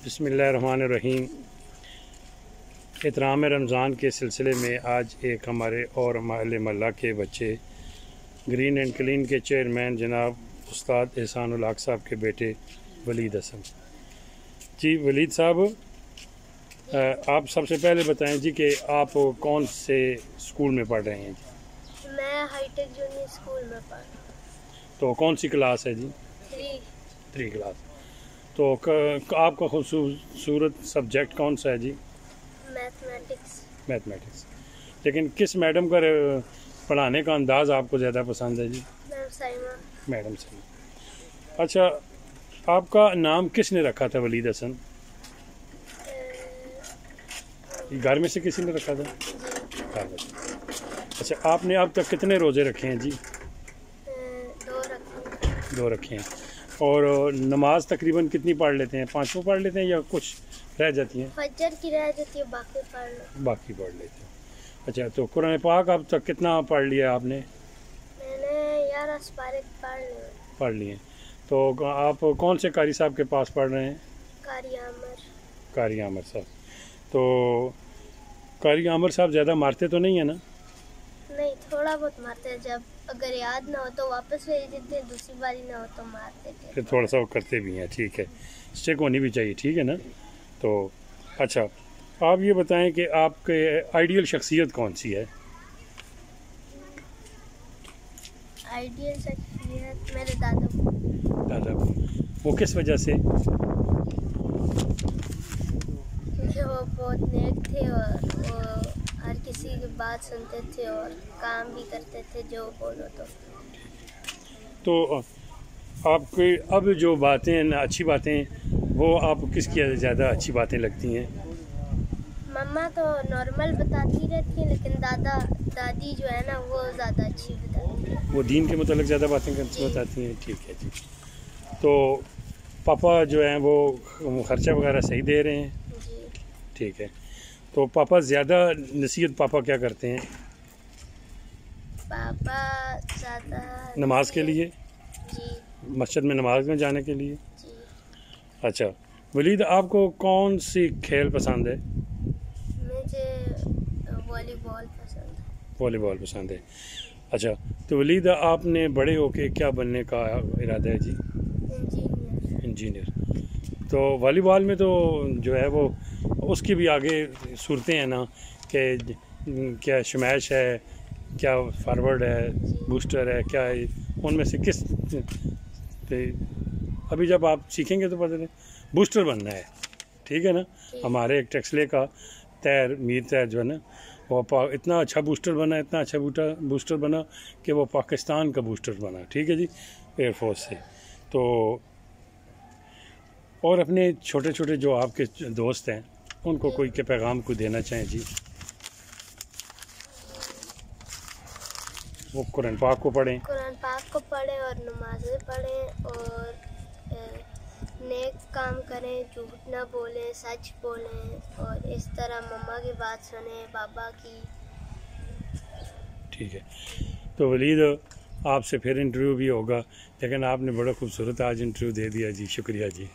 بسم اللہ الرحمن الرحیم۔ احترام رمضان کے سلسلے میں آج ایک ہمارے اور محلہ کے بچے گرین اینڈ کلین کے چیئرمین جناب استاد احسان الحق صاحب کے بیٹے ولید حسن جی۔ ولید صاحب، آپ سب سے پہلے بتائیں جی کہ آپ کون سے اسکول میں پڑھ رہے ہیں جی؟ میں ہائی ٹیک جونیئر اسکول میں پڑھ رہا ہوں۔ تو کون سی کلاس ہے جی؟ 3 کلاس۔ تو آپ کا خوبصورت سبجیکٹ کون سا ہے جی؟ میتھمیٹکس۔ لیکن کس میڈم کا پڑھانے کا انداز آپ کو زیادہ پسند ہے جی؟ میڈم سائمہ۔ اچھا، آپ کا نام کس نے رکھا تھا ولید حسن؟ گھر میں سے کسی نے رکھا تھا؟ اچھا، آپ نے اب تک کتنے روزے رکھے ہیں جی؟ 2 رکھے ہیں۔ اور نماز تقریباً کتنی پڑھ لیتے ہیں؟ 5 پڑھ لیتے ہیں یا کچھ رہ جاتی ہیں؟ فجر کی رہ جاتی ہے، باقی پڑھ لیتے ہیں۔ اچھا، تو قرآن پاک اب تک کتنا پڑھ لیا آپ نے؟ میں نے 11 سپارے پڑھ لیے۔ تو آپ کون سے قاری صاحب کے پاس پڑھ رہے ہیں؟ قاری عامر صاحب۔ تو قاری عامر صاحب زیادہ مارتے تو نہیں ہیں نا؟ نہیں، تھوڑا بہت مارتے ہیں، جب اگر یاد نہ ہو تو واپس بھیج دیتے ہیں، دوسری باری نہ ہو تو مارتے ہیں، پھر تھوڑا سا وہ کرتے بھی ہیں۔ ٹھیک ہے، اسٹیک ہونی بھی چاہیے، ٹھیک ہے نا؟ تو اچھا، آپ یہ بتائیں کہ آپ کے آئیڈیل شخصیت کون سی ہے؟ آئیڈیل شخصیت میرے دادا کو۔ وہ کس وجہ سے؟ کیونکہ وہ بہت نیک تھے اور وہ ہر کسی کی بات سنتے تھے اور کام بھی کرتے تھے جو بولو تو آپ کے اب جو باتیں اچھی باتیں وہ آپ کس کی زیادہ اچھی باتیں لگتی ہیں؟ مما تو نارمل بتاتی رہتی ہیں، لیکن دادی جو ہے نا وہ زیادہ اچھی بتاتی ہیں، وہ دین کے متعلق زیادہ باتیں بتاتی ہیں۔ ٹھیک ہے جی۔ تو پاپا جو ہیں وہ خرچہ وغیرہ صحیح دے رہے ہیں؟ جی ٹھیک ہے۔ تو پاپا زیادہ نصیحت پاپا کیا کرتے ہیں؟ پاپا زیادہ نماز کے لیے؟ جی، مسجد میں نماز میں جانے کے لیے؟ جی۔ اچھا ولید، آپ کو کون سی کھیل پسند ہے؟ مجھے والی بال پسند ہے۔ اچھا، تو ولید آپ نے بڑے ہو کے کیا بننے کا ارادہ ہے جی؟ انجینئر۔ تو والی بال میں تو جو ہے وہ اس کی بھی آگے صورتیں ہیں نا، کہ کیا شمیش ہے، کیا فارورڈ ہے، بوسٹر ہے، کیا ہے ان میں سے کس؟ ابھی جب آپ سیکھیں گے تو پتہ چلے بوسٹر بننا ہے، ٹھیک ہے نا؟ ہمارے ایک ٹیکسلے کا میر تیر جو ہے نا، وہ اتنا اچھا بوسٹر بنا کہ وہ پاکستان کا بوسٹر بنا، ٹھیک ہے جی، ایئر فورس سے۔ تو اور اپنے چھوٹے چھوٹے جو آپ کے دوست ہیں ان کو کوئی کے پیغام کو دینا چاہیں جی؟ وہ قرآن پاک کو پڑھیں اور نمازیں پڑھیں اور نیک کام کریں، جھوٹ نہ بولیں، سچ بولیں، اور اس طرح مما کی بات سنیں، بابا کی۔ ٹھیک ہے۔ تو ولید، آپ سے پھر انٹرویو بھی ہوگا، لیکن آپ نے بڑا خوبصورت آج انٹرویو دے دیا جی، شکریہ جی۔